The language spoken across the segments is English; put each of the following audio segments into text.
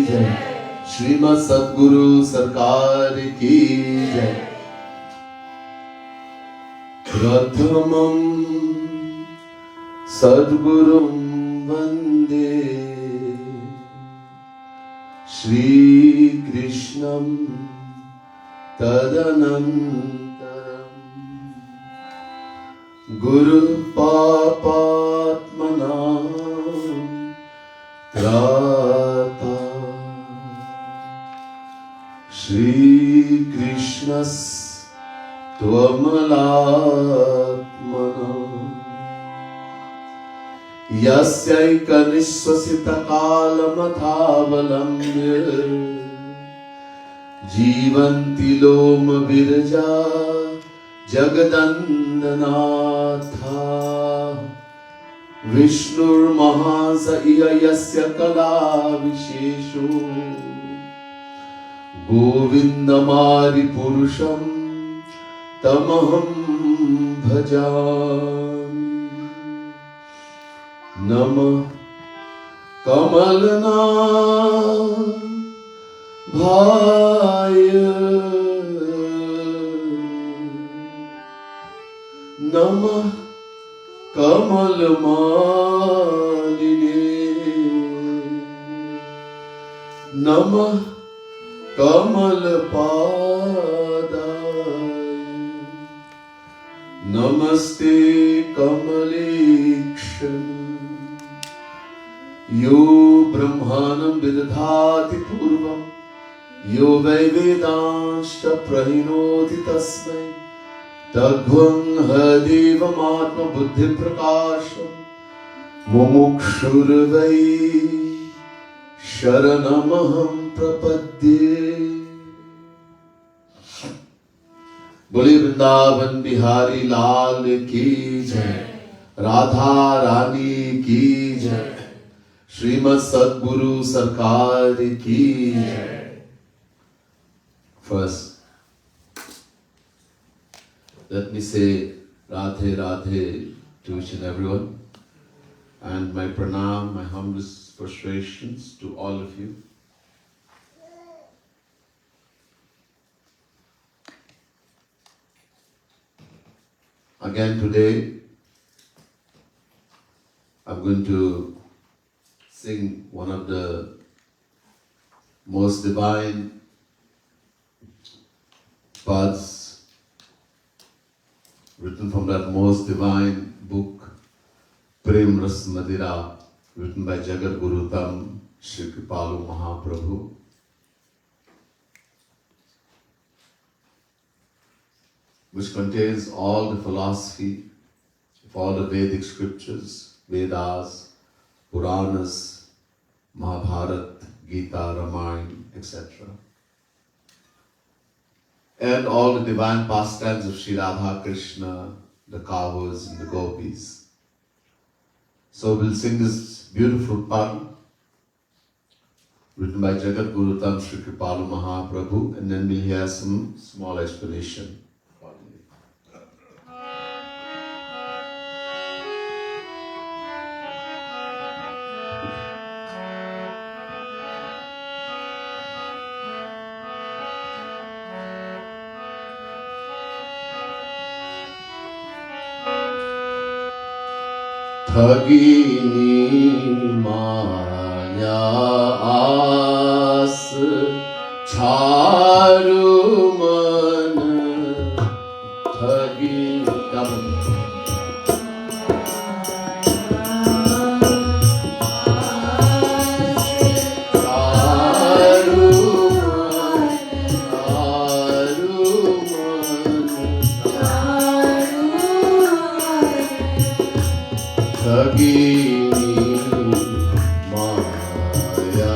जय। श्रीमद् सद्गुरु सरकार की जय। प्रथमं सद्गुरुं वन्दे श्रीकृष्णं तदनन्तरं गुरुपापात्मनां त्राता श्रीकृष्णस्त्वमलात्मना यस्यैकनिश्वसितकालमथावलम्ब्य जीवन्ति लोमविरजा जगदन्दनाथा विष्णुर्महास इह यस्य कलाविशेषो गोविन्दमादिपुरुषं तमहं भजामि। नमः कमलनाभाय नमः कमलमालिने नमः कमलपादाय नमस्ते कमलेक्षण यो ब्रह्माणं विदधाति पूर्वं यो वै वेदांश्च प्रहिणोति तस्मै तद्ध्वं हदेवमात्मबुद्धिप्रकाशं मुमुक्षुर्वै शरणमहं प्रपद्ये। बोले वृंदावन बिहारी लाल की जय। राधा रानी की जय। श्रीमद् सद्गुरु सरकार की जय। First, let me say Radhe Radhe to each and everyone, and my pranam, my humblest frustrations to all of you. Again today, I'm going to sing one of the most divine pads written from that most divine book, Prem Ras Madira, written by Jagat Guru Tam Shri Kripalu Mahaprabhu. Which contains all the philosophy of all the Vedic scriptures, Vedas, Puranas, Mahabharata, Gita, Ramayana, etc. And all the divine pastimes of Sri Radha Krishna, the cows and the gopis. So we'll sing this beautiful pad written by Jagat Guru Tam Shri Kripalu Mahaprabhu, and then we'll hear some small explanation. Thagini maya aas chharu man thagini Thagini maya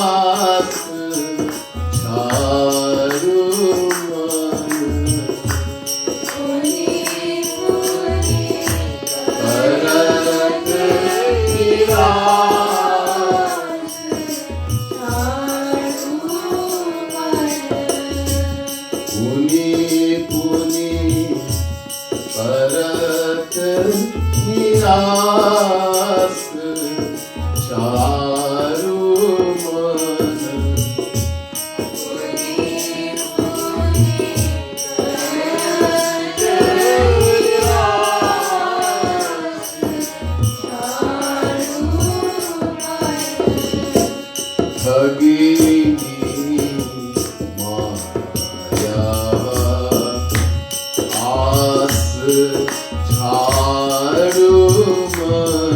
niras charu man parat niras puni puni parat niras charu man Thagini Maya As Chhamru man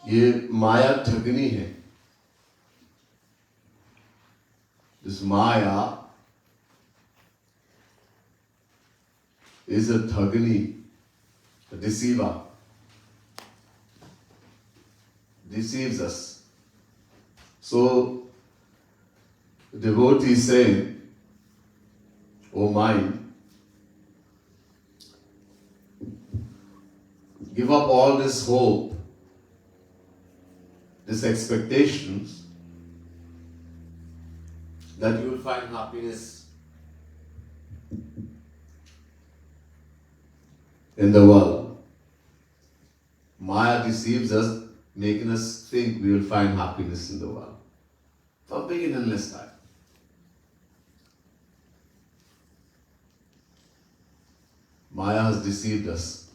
ये माया ठगनी है. This Maya is a Thagini, a deceiver. Deceives us. So, the devotee is saying, O mind, give up all this hope, these expectations that you will find happiness in the world. Maya deceives us, making us think we will find happiness in the world from beginningless time. Maya has deceived us,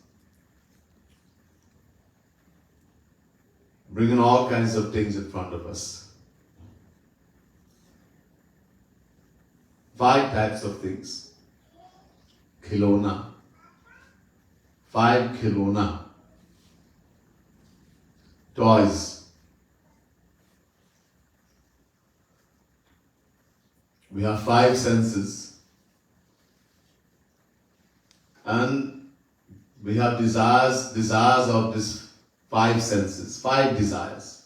bringing all kinds of things in front of us. 5 types of things. Khilona. 5 khilona. Toys. We have 5 senses. And we have desires of these 5 senses, 5 desires.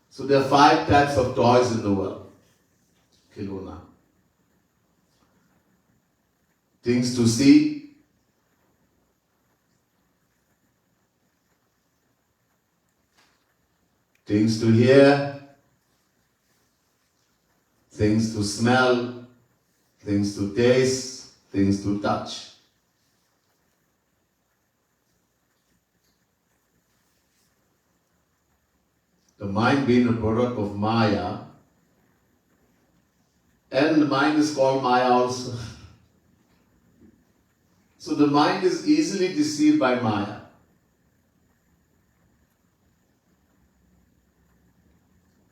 So there are 5 types of toys in the world. Khilona. Things to see, things to hear, things to smell, things to taste, things to touch. The mind being a product of Maya, and the mind is called Maya also. So the mind is easily deceived by Maya.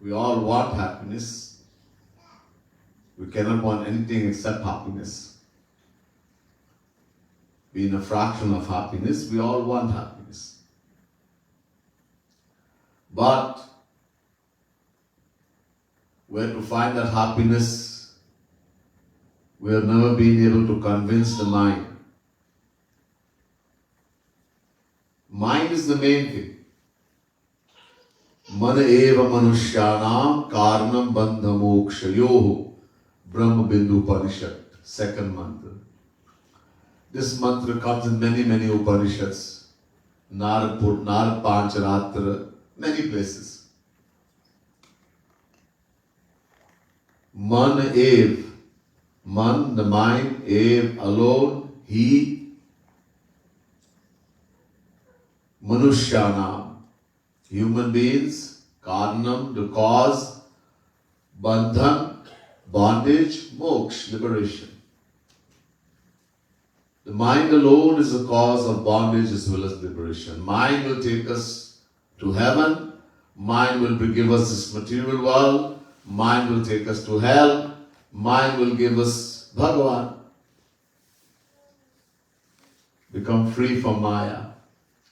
We all want happiness. We cannot want anything except happiness. Being a fraction of happiness, we all want happiness. But where to find that happiness, we have never been able to convince the mind. Mind is the main thing. Mana eva manushyanam karnam bandha mokshayoho Brahma Bindu Upanishad, 2nd mantra. This mantra comes in many Upanishads, Narad Pancharatra, many places. Man ev, man, the mind, ev, alone, he, Manushyanam, human beings, Karnam, the cause, Bandhan, bondage, Moksha, liberation. The mind alone is the cause of bondage as well as liberation. Mind will take us to heaven, mind will give us this material world, mind will take us to hell, mind will give us Bhagavan. Become free from Maya.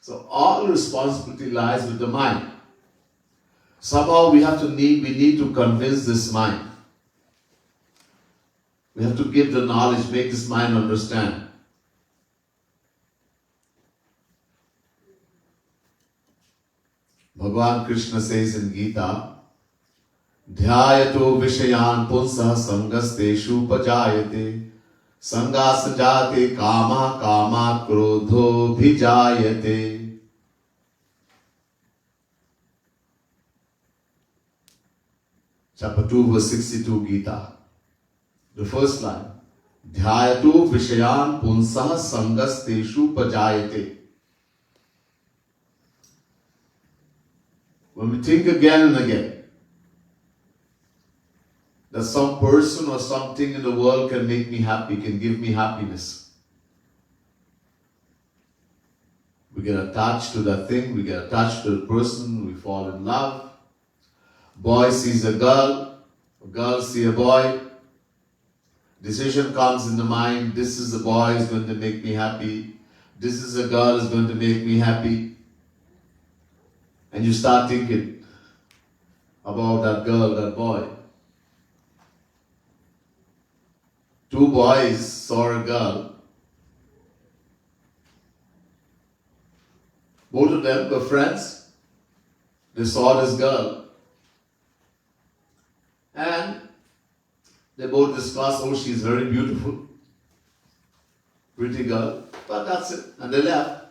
So all responsibility lies with the mind. Somehow we need to convince this mind. We have to give the knowledge, make this mind understand. Bhagavan Krishna says in Gita, Dhyayato Vishayan Punsa Sangasteshu Pajayate Sangasajate Kama Kama Krodho Bhijayate. Chapter 2 verse 62 Gita. The first line. Dhyayato Vishayan Punsa Sangasteshu Pajayate. When we think again and again that some person or something in the world can make me happy, can give me happiness, we get attached to that thing, we get attached to the person, we fall in love. Boy sees a girl sees a boy. Decision comes in the mind, this is a boy is going to make me happy, this is a girl is going to make me happy. And you start thinking about that girl, that boy. Two boys saw a girl. Both of them were friends. They saw this girl. And they both discussed, oh, she's very beautiful. Pretty girl. But that's it. And they left.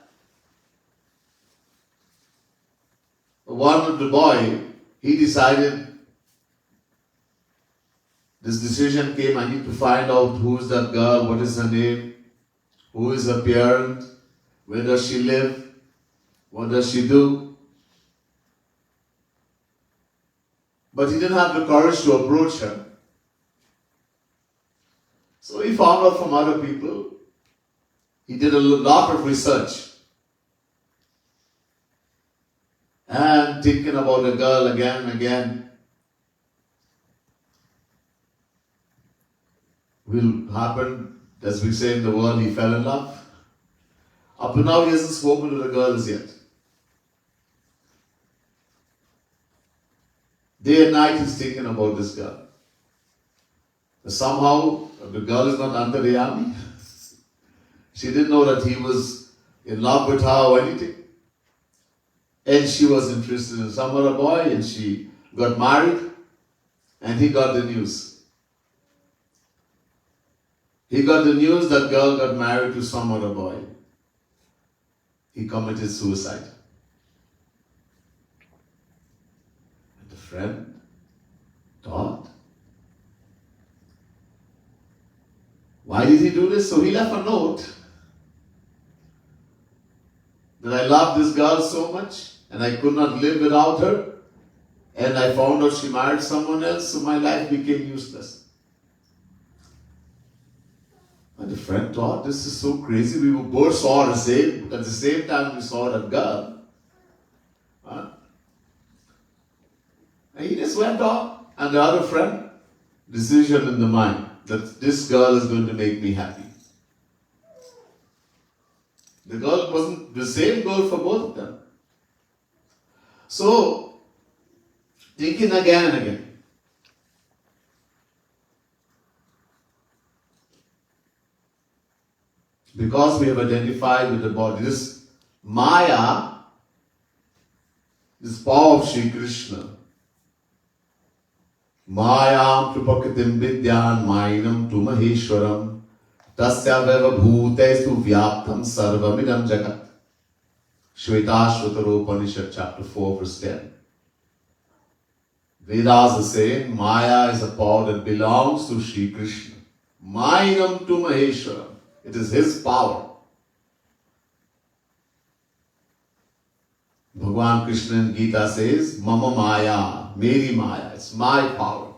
One of the boy, he decided, this decision came, I need to find out who is that girl, what is her name, who is her parent, where does she live, what does she do. But he didn't have the courage to approach her. So he found out from other people. He did a lot of research. And thinking about the girl again and again will happen, as we say in the world, he fell in love. Up to now he hasn't spoken to the girls yet. Day and night he's thinking about this girl. Somehow the girl is not under the army. She didn't know that he was in love with her or anything. And she was interested in some other boy, and she got married, and he got the news. He got the news that girl got married to some other boy. He committed suicide. And the friend thought, why did he do this? So he left a note that I love this girl so much, and I could not live without her, and I found out she married someone else, so my life became useless. And the friend thought, this is so crazy. We both saw the same, at the same time we saw that girl. And he just went on. And the other friend, decision in the mind, that this girl is going to make me happy. The girl wasn't the same girl for both of them. So, thinking again and again. Because we have identified with the body, this Maya, this power of Sri Krishna. Mayam Kripakitim Vidyan Mainam Tu Maheshwaram Tasya Veva Bhutestu Vyaptam Sarvamidam Jagat. Shvetashvatara Upanishad, chapter 4, verse 10. Vedas are saying Maya is a power that belongs to Sri Krishna. Mainam Tu Maheshwaram. It is his power. Bhagavan Krishna in Gita says, Mama Maya, Meri Maya, it's my power.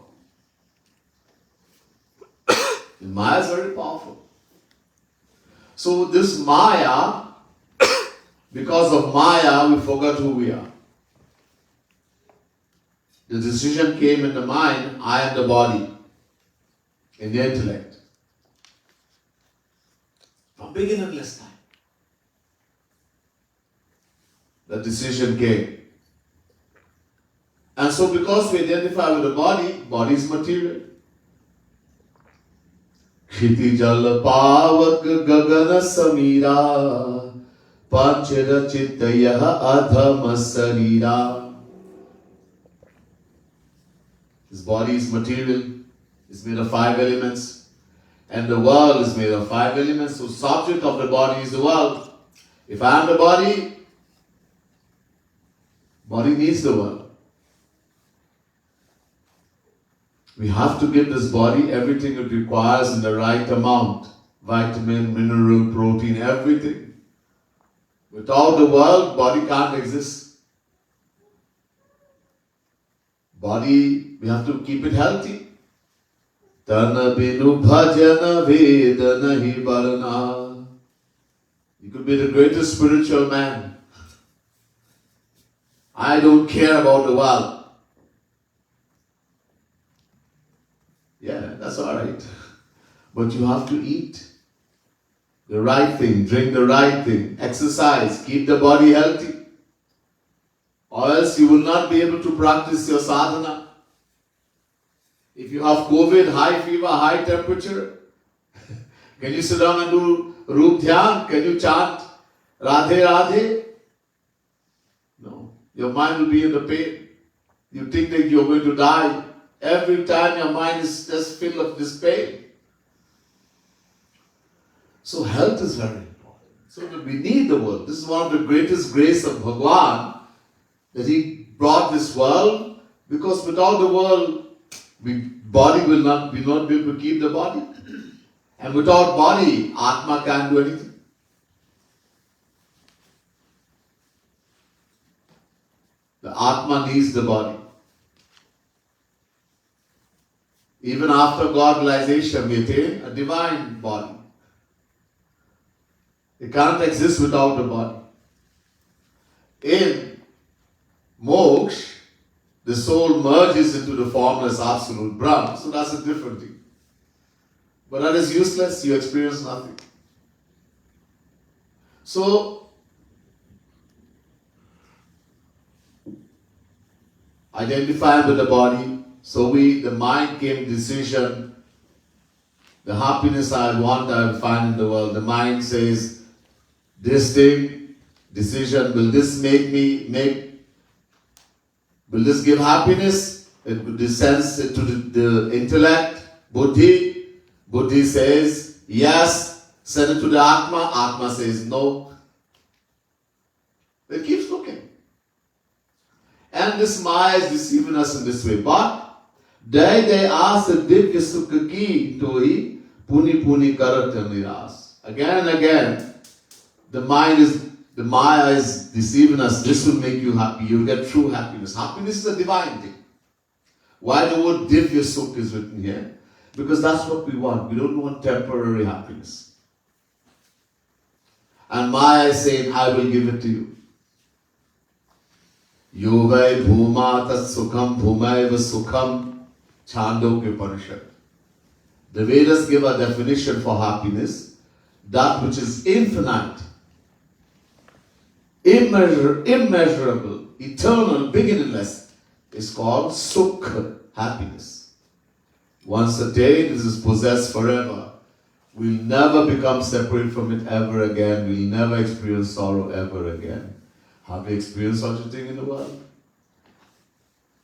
And Maya is very powerful. So this Maya, because of Maya, we forgot who we are. The decision came in the mind, I am the body, in the intellect. A beginnerless time. The decision came. And so because we identify with the body is material. Khiti jal pavak gagana samira panchara chittaya adhama sarira. This body is material. It's made of 5 elements. And the world is made of 5 elements. So subject of the body is the world. If I am the body needs the world. We have to give this body everything it requires in the right amount. Vitamin, mineral, protein, everything. Without the world, body can't exist. Body, we have to keep it healthy. Tana binu bhajana veda nahi varna. You could be the greatest spiritual man. I don't care about the world. Yeah, that's alright. But you have to eat the right thing, drink the right thing, exercise, keep the body healthy. Or else you will not be able to practice your sadhana. If you have COVID, high fever, high temperature, can you sit down and do Roop Dhyan? Can you chant Radhe Radhe? No. Your mind will be in the pain. You think that you're going to die. Every time your mind is just filled of this pain. So health is very important. So that we need the world. This is one of the greatest grace of Bhagwan, that He brought this world, because without the world, body will not be able to keep the body. And without body, Atma can't do anything. The Atma needs the body. Even after God realization, we attain a divine body. It can't exist without the body. In moksha, the soul merges into the formless absolute Brahman, so that's a different thing. But that is useless, you experience nothing. So, identify with the body. So the mind came decision. The happiness I want, I will find in the world. The mind says, this thing, decision, will this will this give happiness? It descends into the intellect, buddhi. Buddhi says, yes. Send it to the Atma. Atma says, no. It keeps looking. And this Maya is deceiving us in this way. But they ask the divya sukha ki toi puni puni karat niras. Again and again, the Maya is deceiving us. This will make you happy. You'll get true happiness. Happiness is a divine thing. Why the word divya sukha is written here? Because that's what we want. We don't want temporary happiness. And Maya is saying, I will give it to you. Yovai bhuma tat sukham bhumaiva sukham Chandogya Upanishad. The Vedas give a definition for happiness, that which is infinite, immeasurable, eternal, beginningless, is called Sukha, happiness. Once attained, this is possessed forever. We'll never become separate from it ever again. We'll never experience sorrow ever again. Have you experienced such a thing in the world?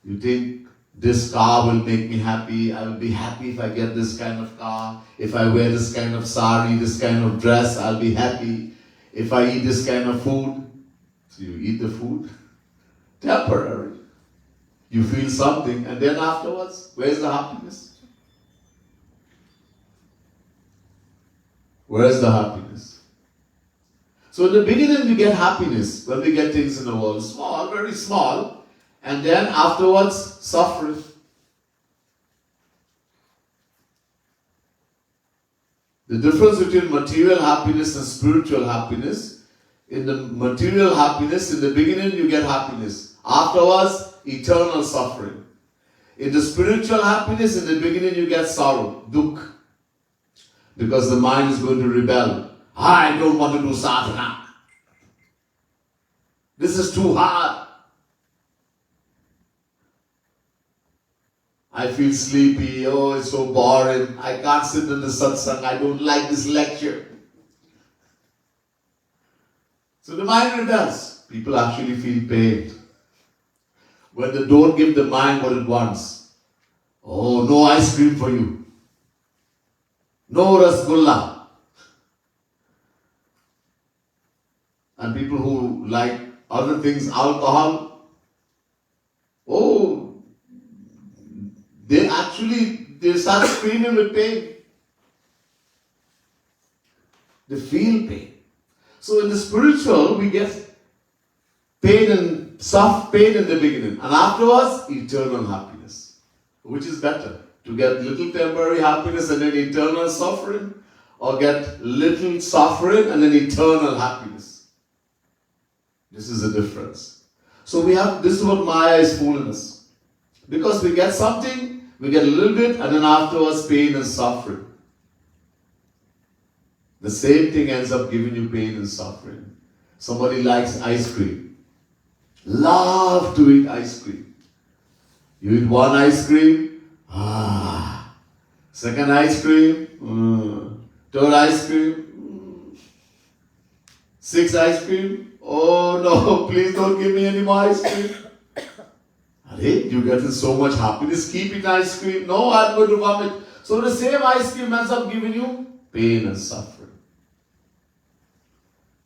You think, this car will make me happy. I will be happy if I get this kind of car. If I wear this kind of sari, this kind of dress, I'll be happy. If I eat this kind of food. So you eat the food. Temporary. You feel something, and then afterwards, where's the happiness? Where's the happiness? So in the beginning we get happiness when we get things in the world. Small, very small. And then afterwards, suffering. The difference between material happiness and spiritual happiness, in the material happiness, in the beginning you get happiness. Afterwards, eternal suffering. In the spiritual happiness, in the beginning you get sorrow, dukkha. Because the mind is going to rebel. I don't want to do sadhana. This is too hard. I feel sleepy. Oh, it's so boring. I can't sit in the satsang. I don't like this lecture. So the mind rebels. People actually feel pain when they don't give the mind what it wants. Oh, no ice cream for you. No rasgulla. And people who like other things, alcohol, oh, they start screaming with pain. They feel pain. So in the spiritual, we get pain and soft pain in the beginning. And afterwards, eternal happiness. Which is better? To get little temporary happiness and then eternal suffering? Or get little suffering and then eternal happiness? This is the difference. So this is what Maya is fooling us. Because we get something, we get a little bit, and then afterwards pain and suffering. The same thing ends up giving you pain and suffering. Somebody likes ice cream. Love to eat ice cream. You eat one ice cream, second ice cream, third ice cream, sixth ice cream. Oh no, please don't give me any more ice cream. You get so much happiness, keep eating ice cream. No, I'm going to vomit. So the same ice cream ends up giving you pain and suffering.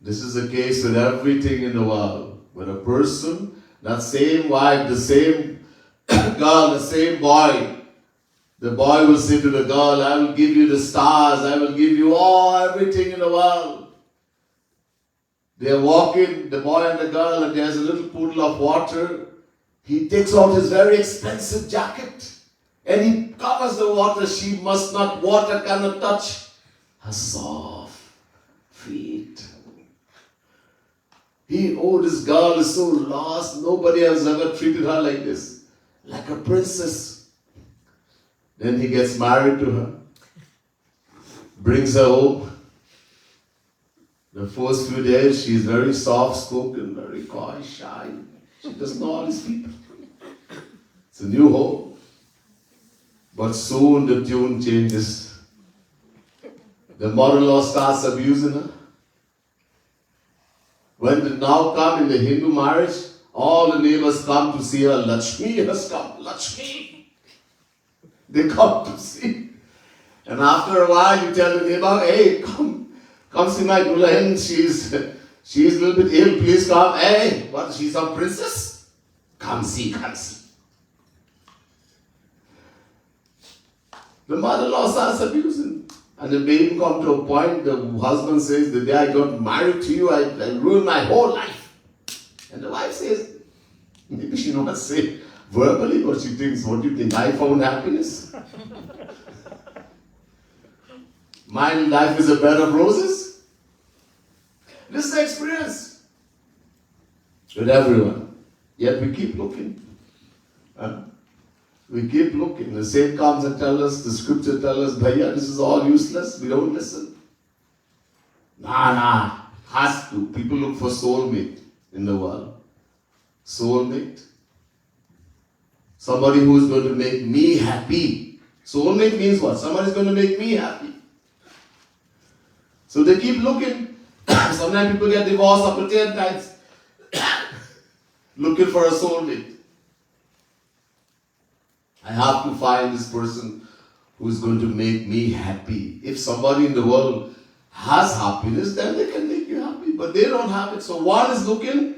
This is the case with everything in the world. When a person, that same wife, the same girl, the same boy, the boy will say to the girl, I will give you the stars, I will give you everything in the world. They are walking, the boy and the girl, and there's a little pool of water. He takes out his very expensive jacket and he covers the water. Water cannot touch her soft feet. This girl is so lost. Nobody has ever treated her like this. Like a princess. Then he gets married to her. Brings her home. The first few days, she's very soft-spoken, very coy, shy. She doesn't know all these people. It's a new home. But soon the tune changes. The mother-in-law starts abusing her. When they now come in the Hindu marriage, all the neighbors come to see her. Lakshmi has come. Lakshmi. They come to see. And after a while, you tell the neighbor, hey, come see my Dulahan. She's a little bit ill. Please come. Hey, what? She's a princess? Come see. The mother-in-law starts abusing. And the baby come to a point, the husband says, the day I got married to you, I ruined my whole life. And the wife says, maybe she not say verbally, but she thinks, what do you think, I found happiness? My life is a bed of roses? This is the experience with everyone. Yet we keep looking. We keep looking. The saint comes and tells us, the scripture tells us, Bhaiya, this is all useless. We don't listen. Has to. People look for soulmate in the world. Soulmate. Somebody who is going to make me happy. Soulmate means what? Somebody is going to make me happy. So they keep looking. Sometimes people get divorced up to 10 times. Looking for a soulmate. I have to find this person who is going to make me happy. If somebody in the world has happiness, then they can make you happy. But they don't have it. So one is looking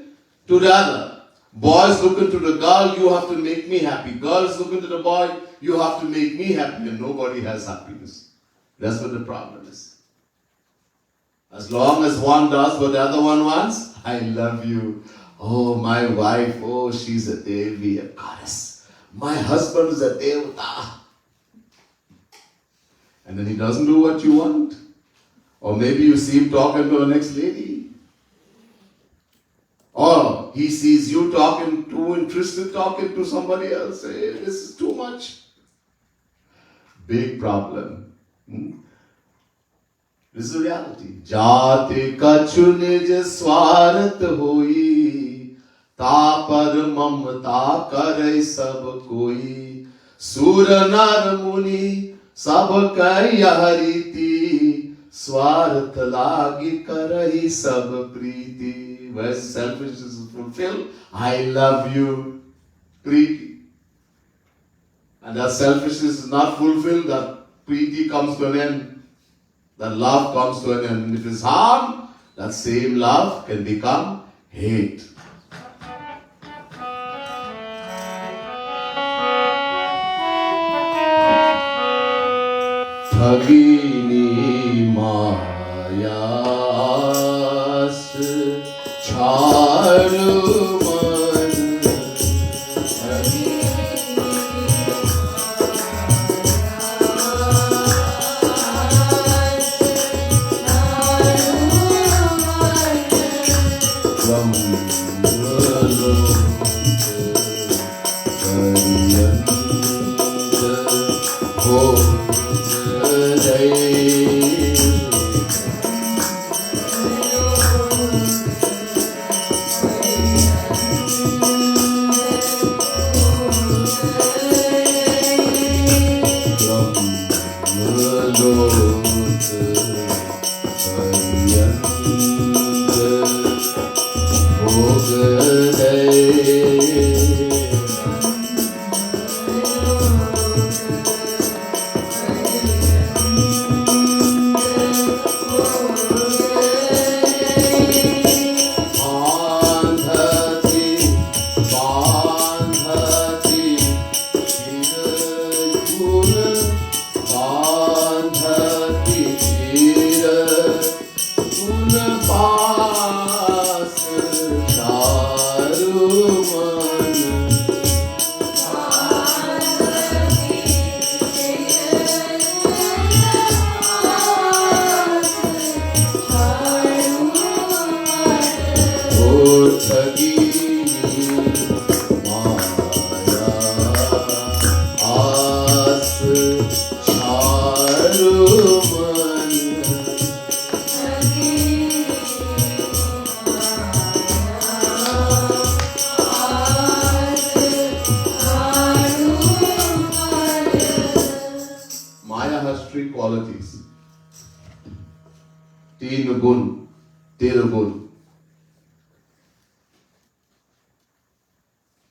to the other. Boy is looking to the girl, you have to make me happy. Girl is looking to the boy, you have to make me happy. And nobody has happiness. That's what the problem is. As long as one does what the other one wants, I love you. Oh, my wife, oh, she's a Devi, a goddess. My husband is a Devata. And then he doesn't do what you want. Or maybe you see him talking to the next lady. Or he sees you too interested talking to somebody else. Hey, this is too much. Big problem. This is the reality. Jate kachu nij swarat hoi, ta par mamta karai sab koi. Sur nar muni sab kai hariti, swarat lagi karai sab priti. Where selfishness is fulfilled, I love you, priti. And that selfishness is not fulfilled, that priti comes to an end. That love comes to an end. And if it's harm, that same love can become hate. Thagini mayas chharu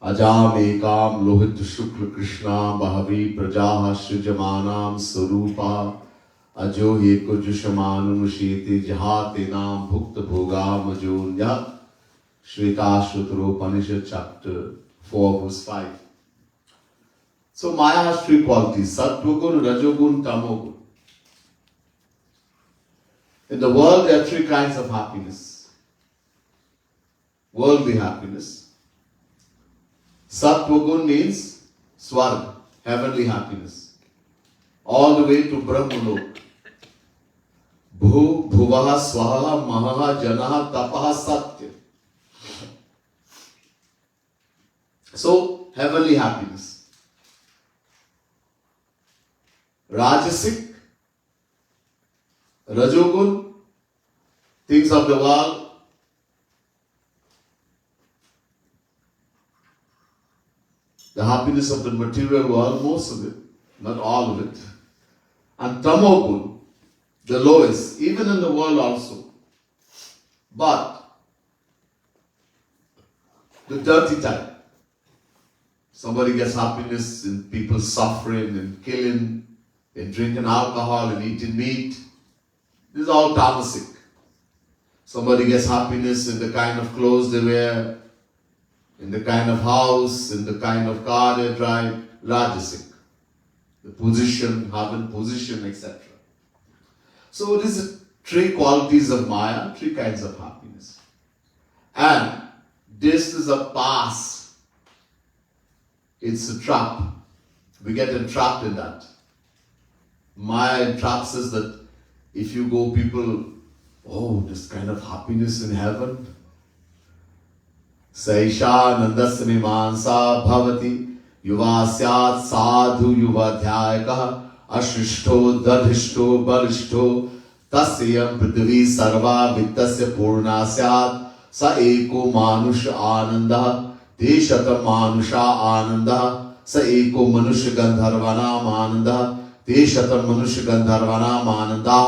Ajam ekam lohit shukla krishna bahavi prajaha shujamanam sarupa ajo eko jushamanum shete jahate nam bhukta bhogam ajonya Shvetashvatara Upanishad chapter 4 verse 5. So Maya has three qualities: Sattvagun, Rajogun, Tamogun. In the world there are three kinds of happiness. Worldly happiness. Sattvagun means Swarga, heavenly happiness. All the way to Brahmalok. Bhu, Bhuvaha, Swaha, Mahaha, Janaha, Tapaha, Satya. So, heavenly happiness. Rajasic, Rajogun, things of the world. The happiness of the material world, most of it, not all of it. And Tamogun, the lowest, even in the world also. But the dirty type. Somebody gets happiness in people suffering and killing, in drinking alcohol and eating meat. This is all tamasic. Somebody gets happiness in the kind of clothes they wear, in the kind of house, in the kind of car they drive, rajasic. The position, having position, etc. So it is three qualities of Maya, three kinds of happiness. And this is a pass. It's a trap. We get entrapped in that. Maya entraps us that if you go, people, oh, this kind of happiness in heaven. Saisha nandasmi mansa bhavati yuvasyat sadhu yuvadhyayaka ashishto dadhishto balishto Tasyam prithvi sarva vittasya purna syat sa eko manush ananda deshatam manusha ananda sa eko manush gandharvanam ananda deshatam manush gandharvanam ananda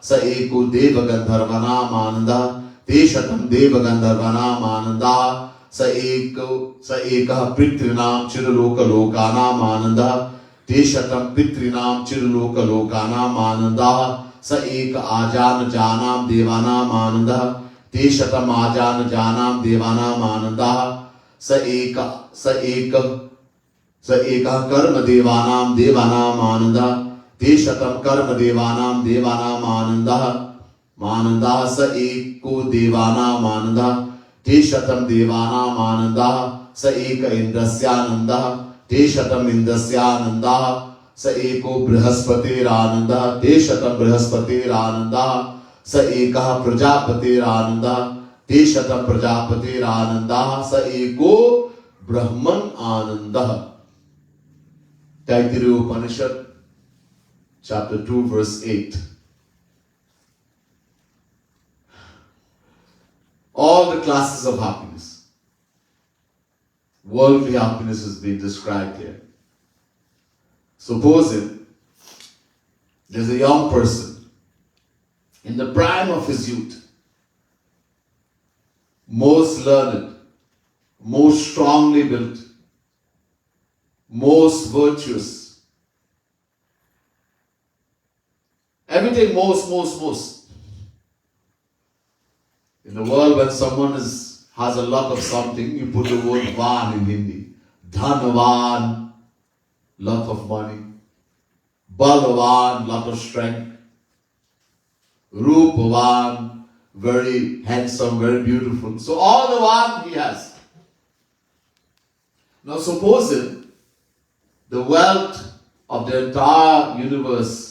sa eko deva gandharvanam ananda deshatam deva gandharvanam ananda sa ekah pitrinam chiraloka lokanam ananda deshatam pitrinam chiraloka lokanam ananda sa ek ajan janam devanam ananda deshatam ajan janam devanam ananda sa ekah karma devanam ananda deshatam karma devanam ananda mananda sa eko devanam ananda deshatam devanam ananda sa eka indrasyananda deshatam indrasyananda sa eko brihaspati ananda deshatam brihaspati ananda sa ekah prajapati ananda deshatam prajapati ananda sa eko brahman ananda. Taittiriya Upanishad chapter 2 verse 8. All the classes of happiness, worldly happiness is being described here. Supposing there's a young person in the prime of his youth, most learned, most strongly built, most virtuous, everything most. In the world, when someone has a lot of something, you put the word van in Hindi. Dhanavan, lot of money. Balavan, lot of strength. Rupavan, very handsome, very beautiful. So all the van he has. Now supposing the wealth of the entire universe,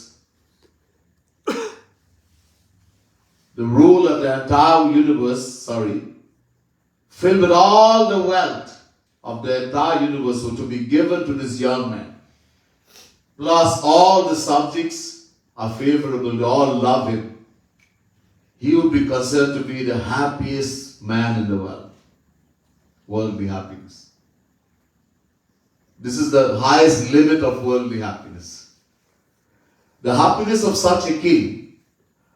the rule of the entire universe, filled with all the wealth of the entire universe were to be given to this young man. Plus all the subjects are favorable, they all love him. He would be considered to be the happiest man in the world. Worldly happiness. This is the highest limit of worldly happiness. The happiness of such a king,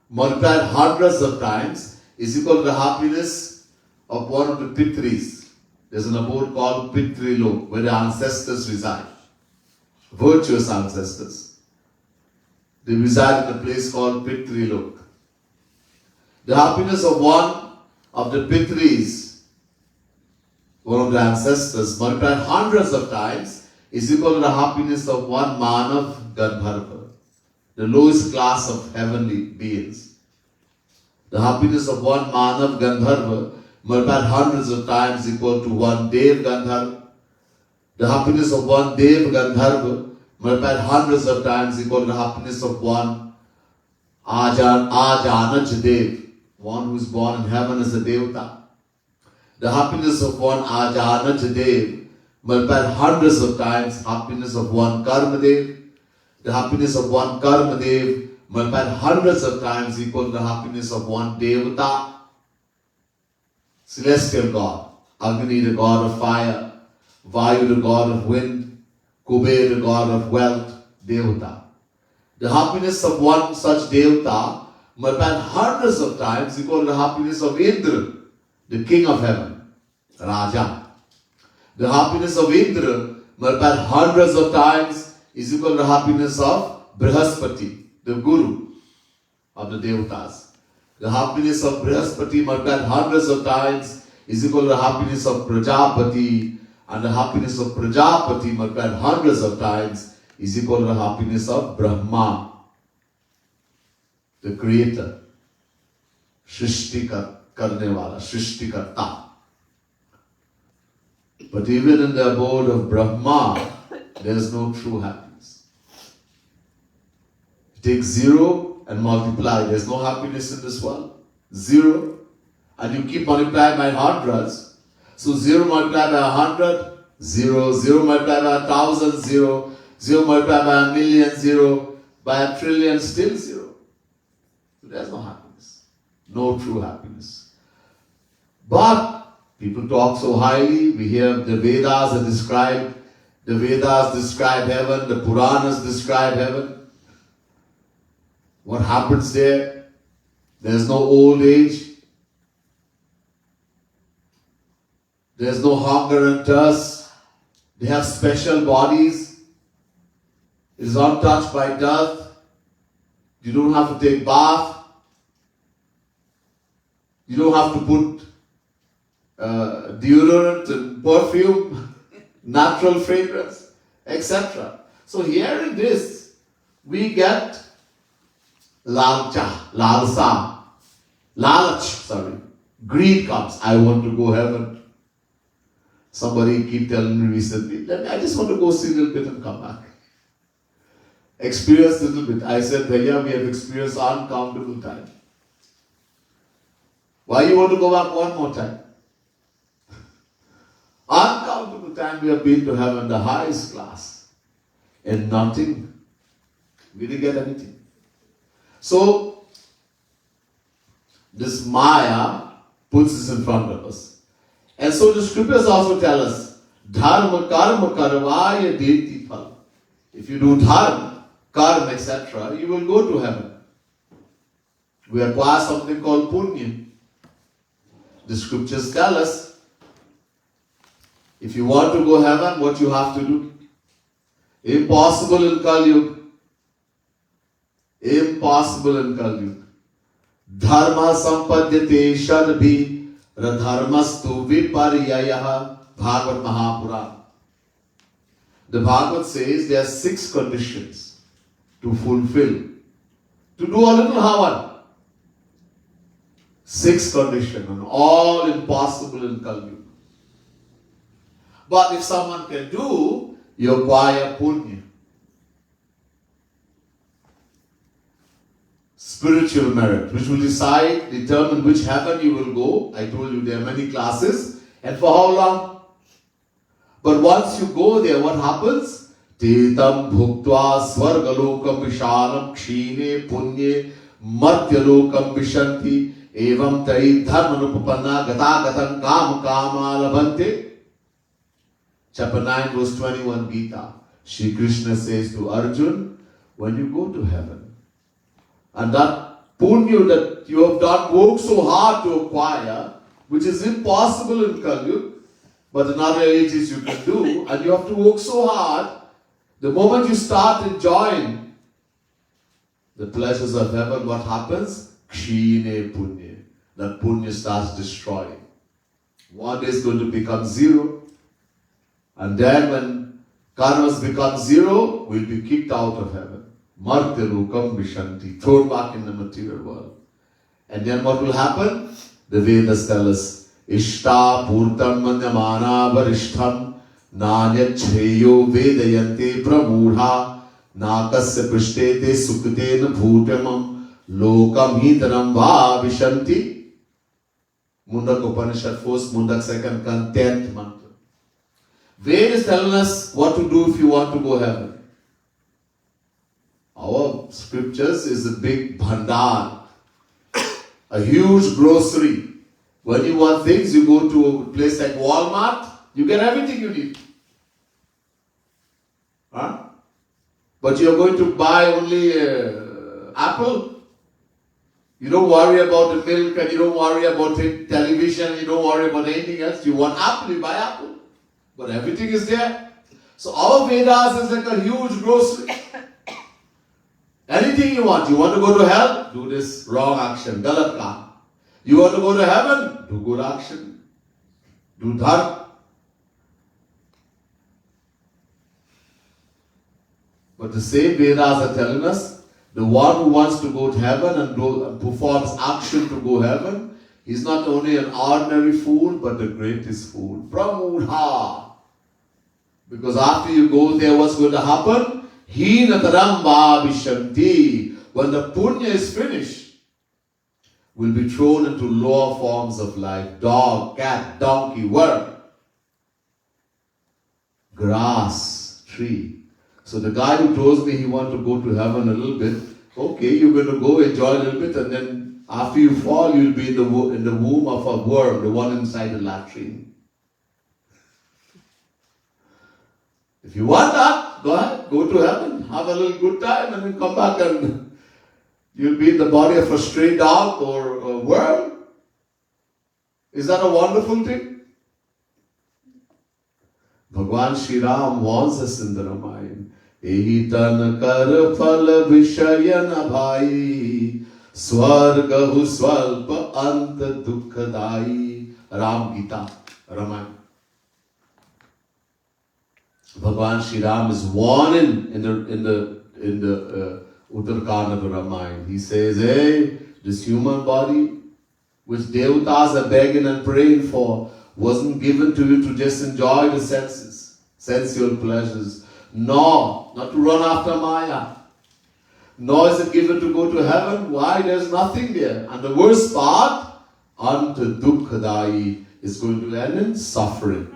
multiplied hundreds of times, is equal to the happiness of one of the Pitris. There's an abode called Pitrilok, where the ancestors reside. Virtuous ancestors. They reside in a place called Pitrilok. The happiness of one of the Pitris, one of the ancestors, multiplied hundreds of times, is equal to the happiness of one Manav Gandharva, the lowest class of heavenly beings. The happiness of one Manav Gandharva, multiplied hundreds of times, equal to one Dev Gandharva. The happiness of one Dev Gandharva, multiplied hundreds of times, equal to the happiness of one Ajanaj Dev, one who is born in heaven as a Devta. The happiness of one Ajanaj Dev, multiplied hundreds of times, happiness of one Karma Dev. The happiness of one Karma Dev, multiplied hundreds of times, equal to the happiness of one Devata, celestial God. Agni, the god of fire. Vayu, the god of wind. Kuber, the god of wealth. Devata. The happiness of one such Devata, multiplied hundreds of times, equal to the happiness of Indra, the king of heaven. Raja. The happiness of Indra, multiplied hundreds of times, is equal to the happiness of Brihaspati, the guru of the Devatas. The happiness of Brihaspati, multiplied hundreds of times, is equal to the happiness of Prajapati, and the happiness of Prajapati, multiplied hundreds of times, is equal to the happiness of Brahma, the creator, Shrishti karne wala, Shrishti karta. But even in the abode of Brahma, there is no true happiness. Take 0 and multiply. There is no happiness in this world. 0. And you keep multiplying by hundreds. So 0 multiplied by 100, 0. 0 multiplied by 1,000, 0. 0 multiplied by 1,000,000, 0. By 1,000,000,000, still 0. So there's no happiness. No true happiness. But people talk so highly. We hear the Vedas describe heaven, the Puranas describe heaven. What happens there? There's no old age. There's no hunger and thirst. They have special bodies. It is untouched by death. You don't have to take bath. You don't have to put deodorant and perfume, natural fragrance, etc. So here in this, we get lalsa, greed comes. I want to go heaven. Somebody keep telling me recently, I just want to go see a little bit and come back. Experience a little bit. I said, Bhaiya, we have experienced uncountable time. Why you want to go back one more time? Uncountable time we have been to heaven, the highest class. And nothing. We didn't get anything. So, this Maya puts this in front of us. And so the scriptures also tell us, Dharma karma karvaya deti phal. If you do dharma, karma, etc., you will go to heaven. We acquire something called punya. The scriptures tell us, if you want to go heaven, what you have to do? Impossible in Kali Yuga. Impossible in Kali Yuga. Dharma sampadyate shadbhi radharmastu viparyayaha. Bhagavad Mahapurana. The Bhagavad says there are 6 conditions to fulfill. To do a little havan. 6 conditions, and all impossible in Kali Yuga. But if someone can do, you acquire punya. Spiritual merit, which will determine which heaven you will go. I told you there are many classes. And for how long? But once you go there, what happens? Tetam bhuktva swargalokam vishalam kshine punye madhyalokam vishanti evam tai dharmanupapanna gatagatam kam kama labhante. Chapter 9 verse 21 Gita. Shri Krishna says to Arjun, when you go to heaven, and that punya that you have done work so hard to acquire, which is impossible in Kali Yuga, but in other ages you can do, and you have to work so hard, the moment you start enjoying the pleasures of heaven, what happens? Kshine punya. That punya starts destroying. One day is going to become 0. And then when karmas become 0, we'll be kicked out of heaven. Martyalokam vishanti, thrown back in the material world. And then what will happen? The Vedas tell us, Ishta purtam manyamana varishtham nanyachheyo vedayante pramudha nakasya prishtete sukatena bhutamam lokam hitanam va vishanti. Mundak Upanishad, 1st Mundak, 2nd Kan, 10th mantra. Ved is telling us what to do if you want to go heaven. Our scriptures is a big bhandar, a huge grocery. When you want things, you go to a place like Walmart, you get everything you need. Huh? But you're going to buy only apple. You don't worry about the milk, and you don't worry about the television, you don't worry about anything else. You want apple, you buy apple. But everything is there. So our Vedas is like a huge grocery. Anything you want. You want to go to hell? Do this wrong action. Galat kaam. You want to go to heaven? Do good action. Do dharma. But the same Vedas are telling us, the one who wants to go to heaven and performs action to go heaven, is not only an ordinary fool, but the greatest fool. Pramudha. Because after you go there, what's going to happen? Hinataram va vishanti. When the punya is finished, we'll be thrown into lower forms of life. Dog, cat, donkey, worm, grass, tree. So the guy who told me he wanted to go to heaven a little bit, Okay, you're going to go enjoy a little bit, and then after you fall, you'll be in the womb of a worm, the one inside the latrine. If you want that, go ahead, go to heaven, have a little good time, and then come back and you'll be in the body of a stray dog or a worm. Is that a wonderful thing? Bhagwan Shri Ram warns us in the Ramayana. Ehi tan kar phal vishayan bhai swargahu swalpa ant dukkhadai. Ram Gita, Ramayana. Bhagwan Shri Ram is warning in the Uttarkand of the Ramayana. He says, hey, this human body, which Devatas are begging and praying for, wasn't given to you to just enjoy the senses, sensual pleasures, nor not to run after Maya. Nor is it given to go to heaven. Why? There's nothing there. And the worst part, anta dukkhadai, is going to end in suffering.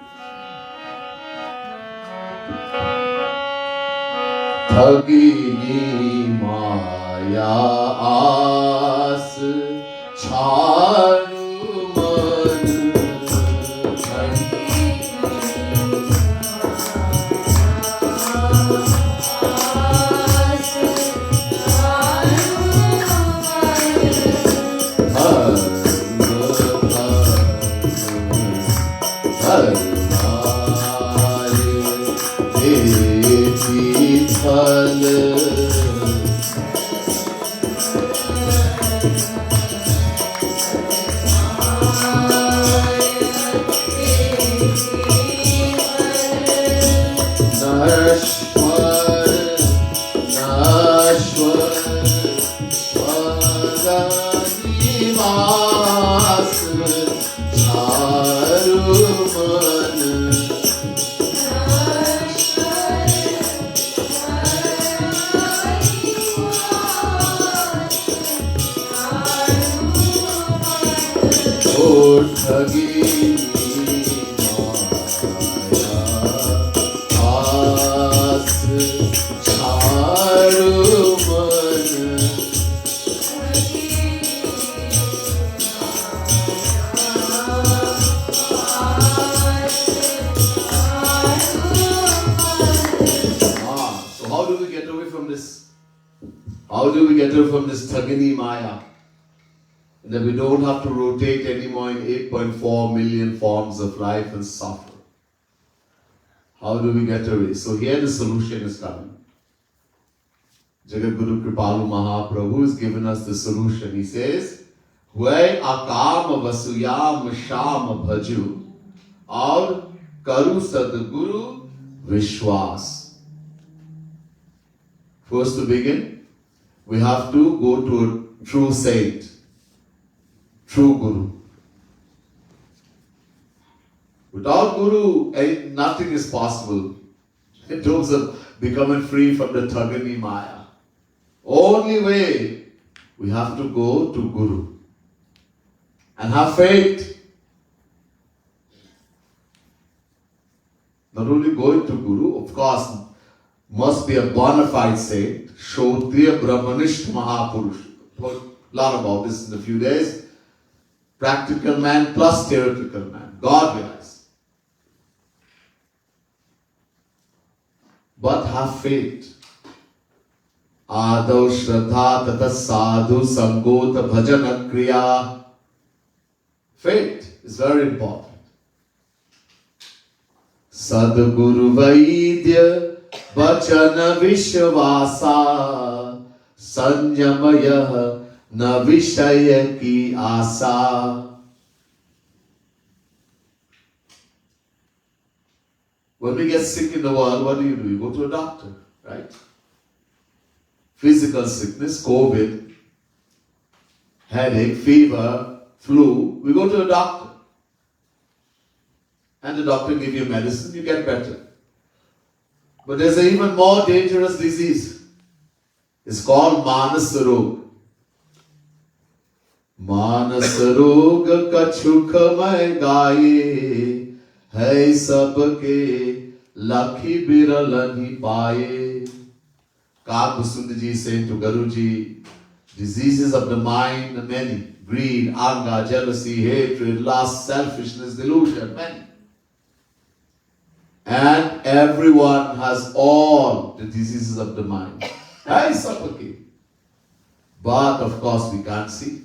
Thagini Maya As Chhamru Man. How do we get away from this Thagini Maya? And that we don't have to rotate anymore in 8.4 million forms of life and suffer. How do we get away? So here the solution is coming. Jagat Guru Kripalu Mahaprabhu has given us the solution. He says, Hwai akam vasuyam sham bhaju aur karu sadguru vishwas. First to begin, we have to go to a true saint, true Guru. Without Guru, nothing is possible in terms of becoming free from the Thagini Maya. Only way, we have to go to Guru and have faith. Not only going to Guru, of course, must be a bona fide saint, Shotriya Brahmanisht Mahapurush. We'll learn about this in a few days. Practical man plus theoretical man. God realized. But have faith. Adav Shraddha Tata Sadhu Sangota Bhajana Kriya. Faith is very important. Sadguru Vaidya Vachana Vishwasa Sanjamaya Na Vishaya Ki Asa. When we get sick in the world, what do? You go to a doctor, right? Physical sickness, COVID, headache, fever, flu, we go to a doctor. And the doctor gives you medicine, you get better. But there's an even more dangerous disease. It's called Manasarog. Manasarog kachukha mai gaye, hai sabke lakhi biralani paye. Sundaji is saying to Guruji, diseases of the mind are many. Greed, anger, jealousy, hatred, lust, selfishness, delusion, many. And everyone has all the diseases of the mind. I suffocate. But of course we can't see it.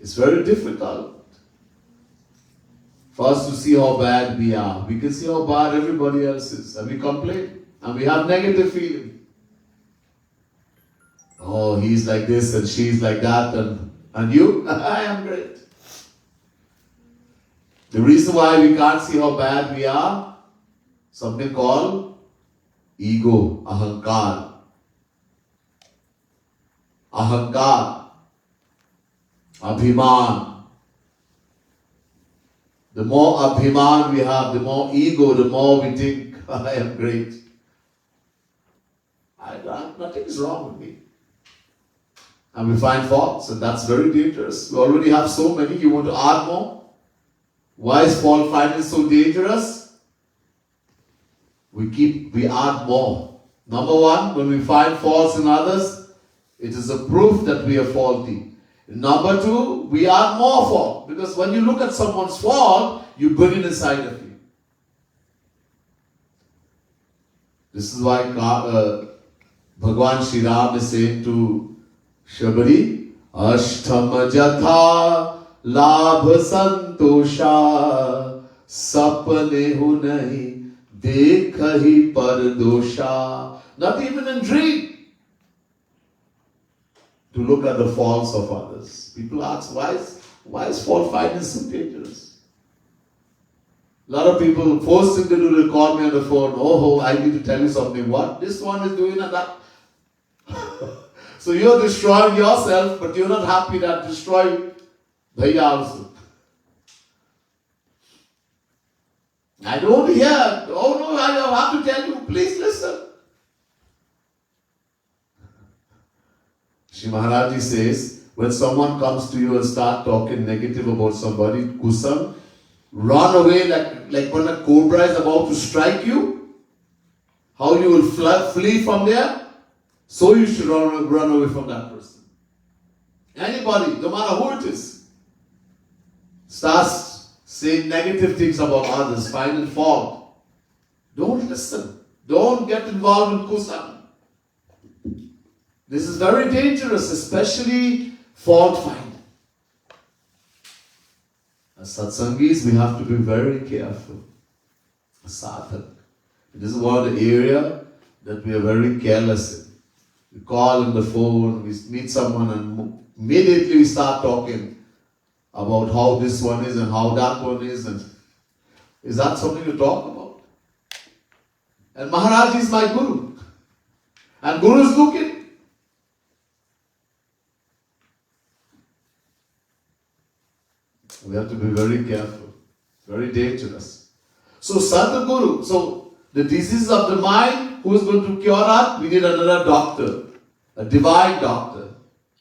It's very difficult for us to see how bad we are. We can see how bad everybody else is, and we complain, and we have negative feeling. Oh, he's like this and she's like that, and you? I am great. The reason why we can't see how bad we are, something called ego, ahankar. Ahankar, abhiman. The more abhiman we have, the more ego, the more we think, I am great. Nothing is wrong with me. And we find faults, and that's very dangerous. We already have so many, you want to add more? Why is fault finding so dangerous? We add more. Number one, when we find faults in others, it is a proof that we are faulty. Number two, we add more fault. Because when you look at someone's fault, you bring it inside of you. This is why Bhagwan Shri Ram is saying to Shabari, Ashtam jatha labh santosha sapne hu nahi dekhahi pardosha. Not even in dream to look at the faults of others. People ask, why is fault finding so dangerous? A lot of people, first thing they do, they call me on the phone, oh, I need to tell you something. What? This one is doing and that. So you're destroying yourself, but you're not happy that destroying Bhaiya also. I don't hear, oh no, I have to tell you, please listen. Shri Maharaji says, when someone comes to you and start talking negative about somebody, kusam, run away like when a cobra is about to strike you. How you will flee from there, so you should run away from that person. Anybody, no matter who it is, starts saying negative things about others, finding fault. Don't listen. Don't get involved in kusam. This is very dangerous, especially fault finding. As satsangis, we have to be very careful. Sadhak. This is one of the areas that we are very careless in. We call on the phone, we meet someone, and immediately we start talking about how this one is and how that one is. And is that something to talk about? And Maharaj is my Guru. And Guru is looking. We have to be very careful. Very dangerous. So Sadguru, so the disease of the mind, who is going to cure that? We need another doctor. A divine doctor.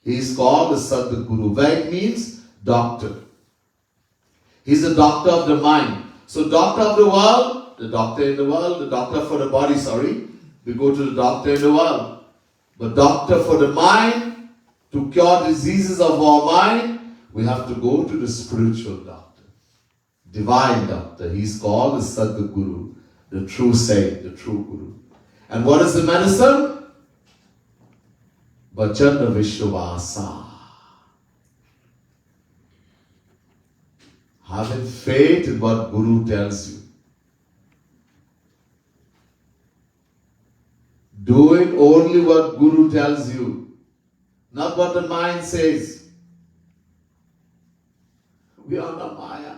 He is called the Sadguru. Vaid means doctor. He's a doctor of the mind. So doctor of the world, the doctor in the world, the doctor for the body, we go to the doctor in the world. But doctor for the mind, to cure diseases of our mind, we have to go to the spiritual doctor, divine doctor. He's called the Sadguru, the true saint, the true Guru. And what is the medicine? Bachana Vishwasa. Having faith in what Guru tells you. Doing only what Guru tells you, not what the mind says. We are not Maya.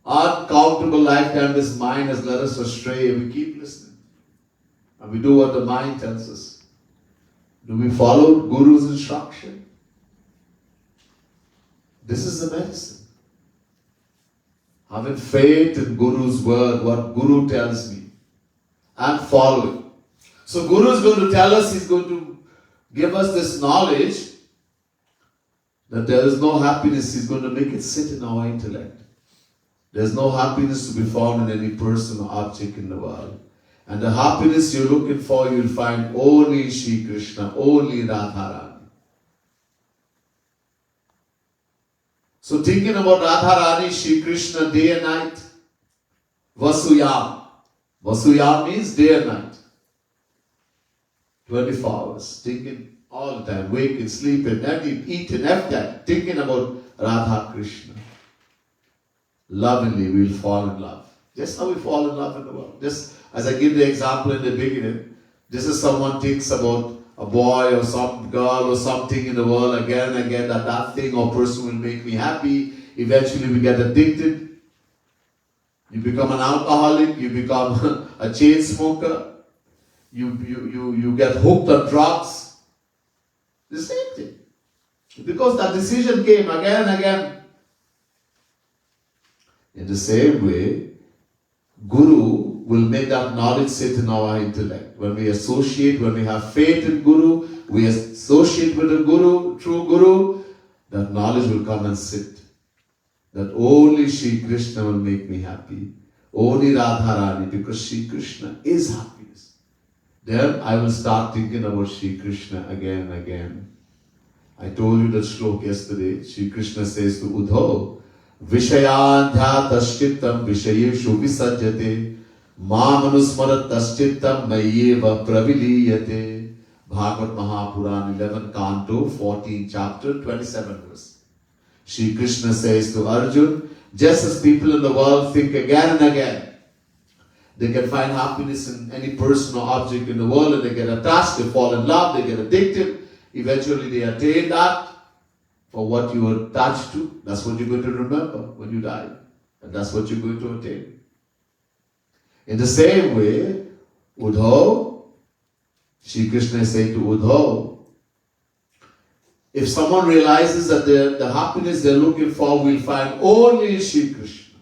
Uncountable lifetime this mind has led us astray. We keep listening. And we do what the mind tells us. Do we follow Guru's instruction? This is the medicine. Having faith in Guru's word, what Guru tells me, and follow it. So Guru is going to tell us, he's going to give us this knowledge that there is no happiness. He's going to make it sit in our intellect. There's no happiness to be found in any person or object in the world. And the happiness you're looking for, you'll find only Shri Krishna, only Radharani. So thinking about Radharani, Shri Krishna day and night, Vasuyam. Vasuyam means day and night. 24 hours, thinking all the time, waking, sleeping, eating, everything, thinking about Radha Krishna. Lovingly, we'll fall in love. Just how we fall in love in the world. Just as I give the example in the beginning, just as someone thinks about a boy or some girl or something in the world again and again, that thing or person will make me happy, eventually we get addicted. You become an alcoholic, you become a chain smoker, you get hooked on drugs. The same thing. Because that decision came again and again. In the same way, Guru will make that knowledge sit in our intellect. When we associate, when we have faith in Guru, we associate with the Guru, true Guru, that knowledge will come and sit. That only Shri Krishna will make me happy. Only Radharani, because Shri Krishna is happiness. Then I will start thinking about Shri Krishna again and again. I told you that shloka yesterday. Shri Krishna says to Uddhava, Vishayandhyatasthittam vishayeshu visajyate Mamanusmaratasthittam mayeva praviliyate. Bhagavad Mahapuran 11 Canto 14 chapter 27 verse. Shri Krishna says to Arjun, just as people in the world think again and again, they can find happiness in any person or object in the world and they get attached, they fall in love, they get addicted, eventually they attain that. For what you were attached to, that's what you're going to remember when you die. And that's what you're going to attain. In the same way, Uddhava, Shri Krishna is saying to Uddhava, if someone realizes that the happiness they're looking for will find only Shri Krishna.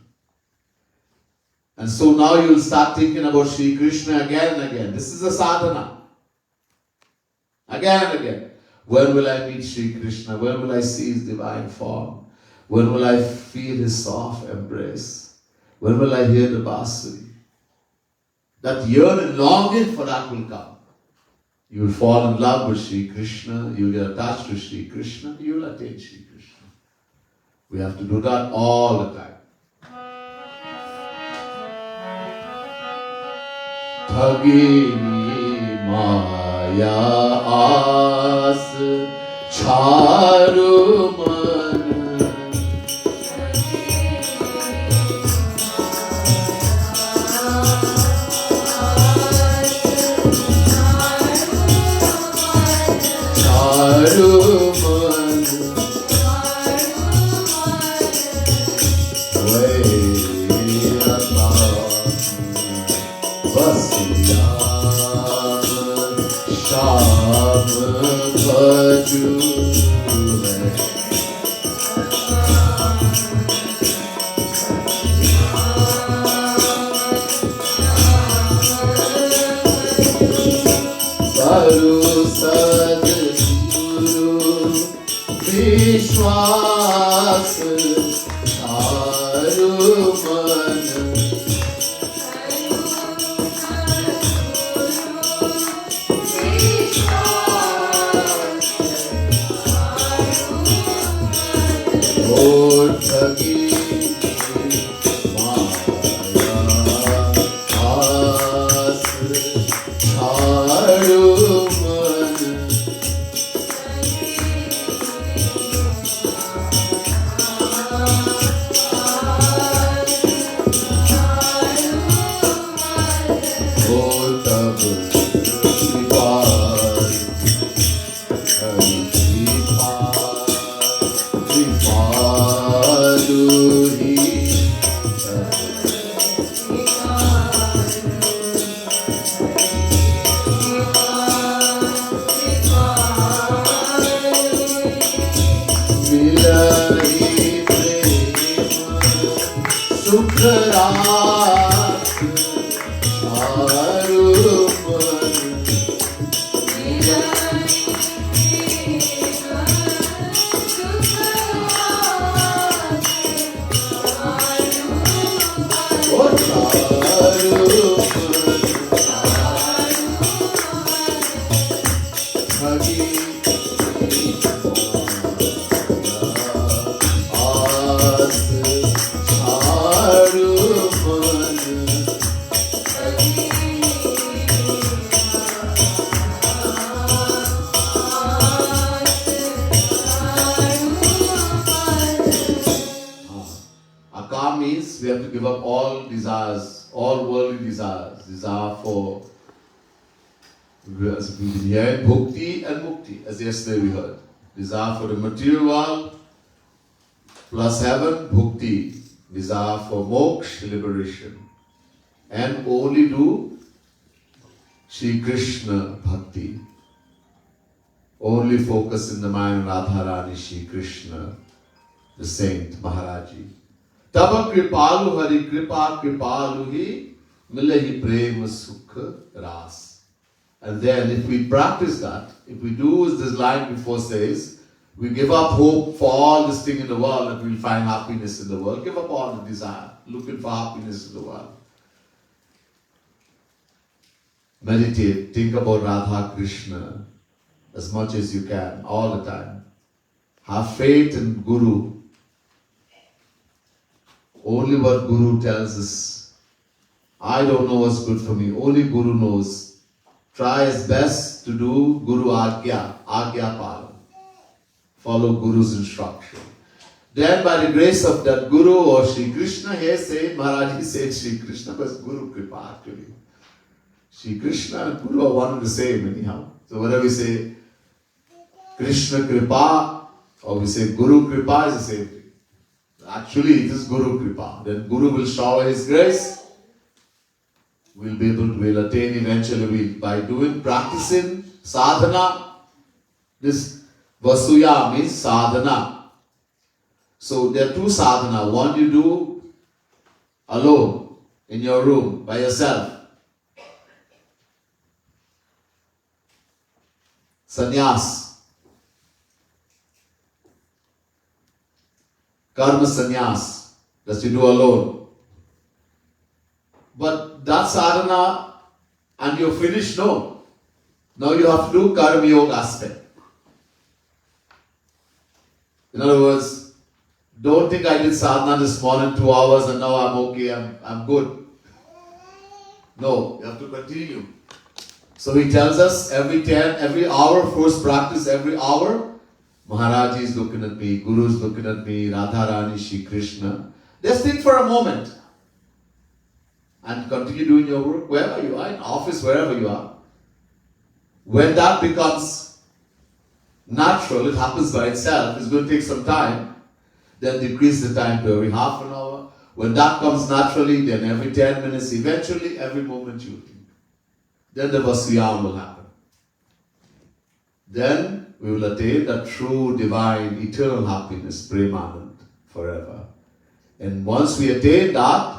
And so now you'll start thinking about Shri Krishna again and again. This is a sadhana. Again and again. When will I meet Shri Krishna? When will I see His divine form? When will I feel His soft embrace? When will I hear the Basuri? That yearning, longing for that will come. You will fall in love with Shri Krishna. You will get attached to Shri Krishna. You will attain Shri Krishna. We have to do that all the time. Thagini Maya As Chhamru Man Chhamru Man Vyakhya Vasya Saru Sadguru Vishwas Charu Man Thagini Maya As Chhamru Man we have to give up all desires, all worldly desires. Desire for, as we've been hearing, bhukti and mukti, as yesterday we heard. Desire for the material world, plus heaven, bhukti. Desire for moksha, liberation. And only do Shri Krishna bhakti. Only focus in the mind of Radharani, Shri Krishna, the saint, Maharaji. Taba kripalu hari kripa kripalu hi milahi prema sukha ras. And then if we practice that, if we do as this line before says, we give up hope for all this thing in the world that we'll find happiness in the world. Give up all the desire, looking for happiness in the world. Meditate, think about Radha Krishna as much as you can, all the time. Have faith in Guru. Only what Guru tells us. I don't know what's good for me. Only Guru knows. Try his best to do Guru Agya, Agya Palan. Follow Guru's instruction. Then by the grace of that Guru or Shri Krishna, here say, Maharaji said Shri Krishna, but Guru Kripa actually. Shri Krishna and Guru are one and the same anyhow. So whether we say Krishna Kripa or we say Guru Kripa is the same thing. Actually it is Guru Kripa. Then Guru will shower his grace. We'll be able to, we'll attain eventually by doing, practicing sadhana. This Vasuya means sadhana. So there are two sadhana. One you do alone in your room by yourself. Sannyas. Karma sannyas. That you do alone. But that sadhana and you're finished, no. Now you have to do karma yoga aspect. In other words, don't think I did sadhana this morning 2 hours and now I'm okay, I'm good. No, you have to continue. So he tells us every hour, first practice every hour, Maharaji is looking at me, Guru is looking at me, Radharani, Shri Krishna. Just think for a moment and continue doing your work wherever you are, in office, wherever you are. When that becomes natural, it happens by itself, it's going to take some time, then decrease the time to every half an hour. When that comes naturally, then every 10 minutes, eventually every moment you think. Then the Vasuyam will happen. Then we will attain that true, divine, eternal happiness, Premanand, forever. And once we attain that,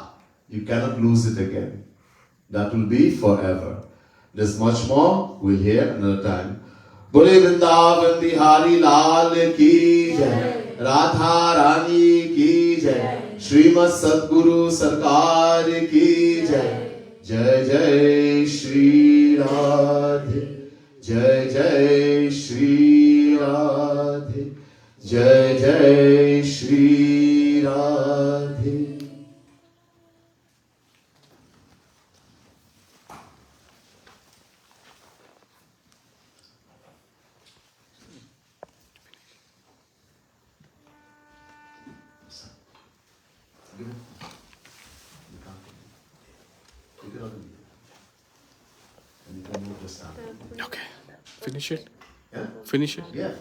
you cannot lose it again. That will be forever. There's much more, we'll hear another time. Bole Vrindavan Bihari Lal ki jai, Radha Rani ki jai, Srimad Sadguru Sarkar ki jai, Jai Jai Shri Radhe, Jai Jai Shri Radhe, Jai Jai Shri Radhe. Okay. Finish it. Yeah? Finish it. Yeah.